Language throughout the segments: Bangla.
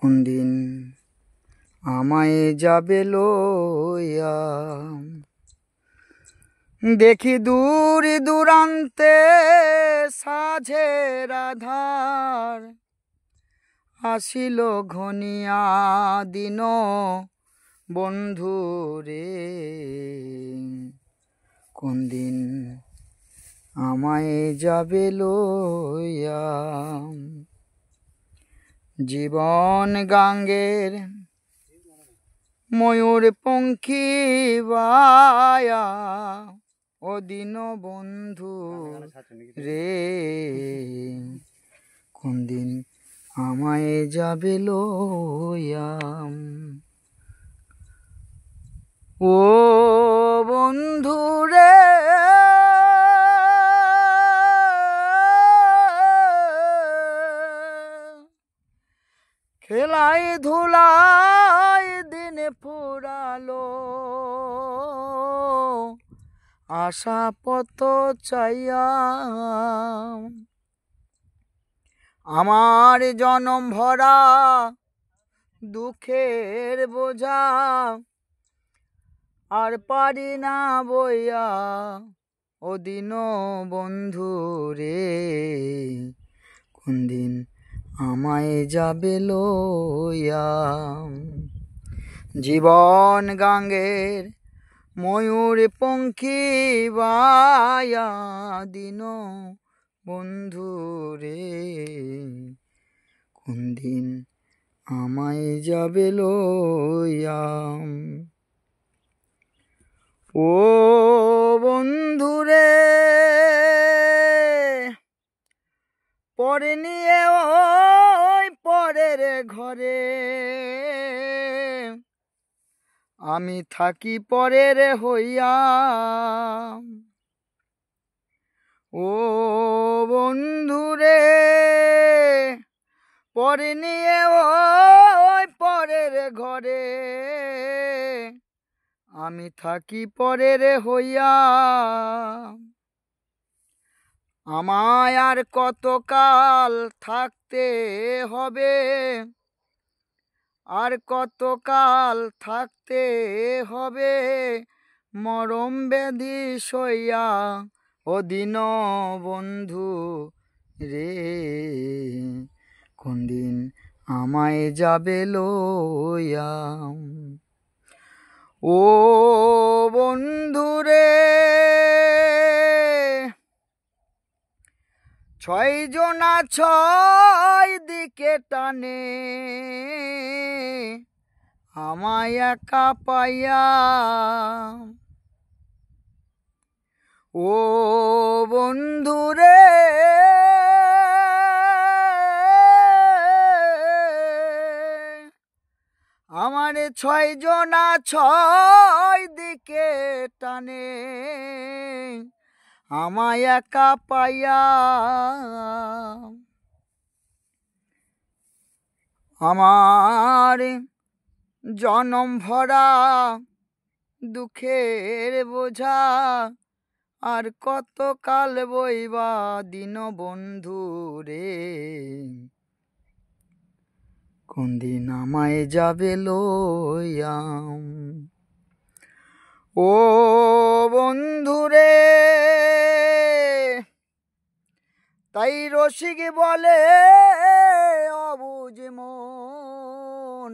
কোন দিন আমায় যাবে লইয়া। দেখি দূর দূরান্তে সাঝের আধার, আসিল ঘনিয়া দিন বন্ধু রে। কোন দিন আমায় যাবে লইয়া। জীবন গাঙ্গের ময়ূর পঙ্খী বায়া, ও দিন বন্ধু রে। কোন দিন আমায় যাবে লইয়া। ও বন্ধু রে, খেলাই ধুলাই দিন ফুরালো, আশা পত চাইয়া। আমার জনম ভরা দুঃখের বোঝা, আর পারি না বইয়া, ও দিন বন্ধু রে। কোন দিন আমায় যাবে লইয়া। জীবন গাঙ্গের ময়ূর পঙ্খী বায়া, দিন বন্ধু রে। কোন দিন আমায় যাবে লইয়া। ও বন্ধু রে, পরে নিয়ে ওই পরের ঘরে, আমি থাকি পরের হইয়া। ও বন্ধু রে, পরে নিয়ে ওই পরের ঘরে, আমি থাকি পরের হইয়া। আমায় আর কতকাল থাকতে হবে, আর কতকাল থাকতে হবে, মরম ব্যাধি সইয়া, ও দিন বন্ধু রে। কোন দিন আমায় যাবে লইয়া। ও বন্ধু রে, 6 জনা 6 দিকে টানে, আমায় একা পাইয়া। ও বন্ধু রে, আমার 6 জনা 6 দিকে টানে, আমায় একা পাইয়া। আমার জনম ভরা দুঃখের বোঝা, আর কত কাল বইবা দিন বন্ধু রে। কোন দিন আমায় যাবে লইয়া। ও বন্ধু রে, তাই রসিক বলে অবুঝ মন,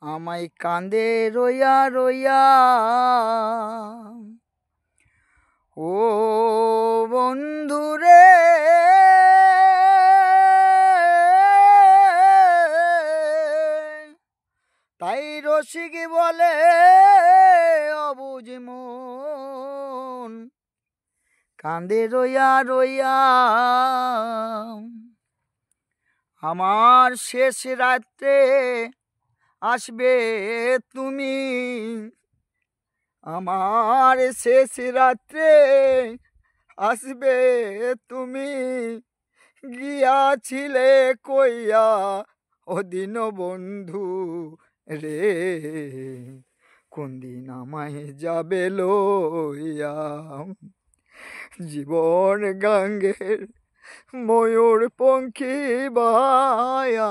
আমায় কান্দে রইয়া রইয়া। ও বন্ধু রে, তাই রসিক বলে অবুঝ মন, কান্দে রইয়া রইয়া। আমার শেষ রাত্রে আসবে তুমি, আমার শেষ রাত্রে আসবে তুমি, গিয়াছিলে কইয়া, ও দিন বন্ধু রে। কোন দিন আমায় যাবে লইয়া। জীবন গাঙ্গের ময়ূর পঙ্খী বায়া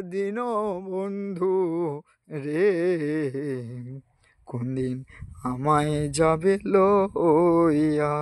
দিন বন্ধু রে, কোন দিন আমায় যাবে লইয়া।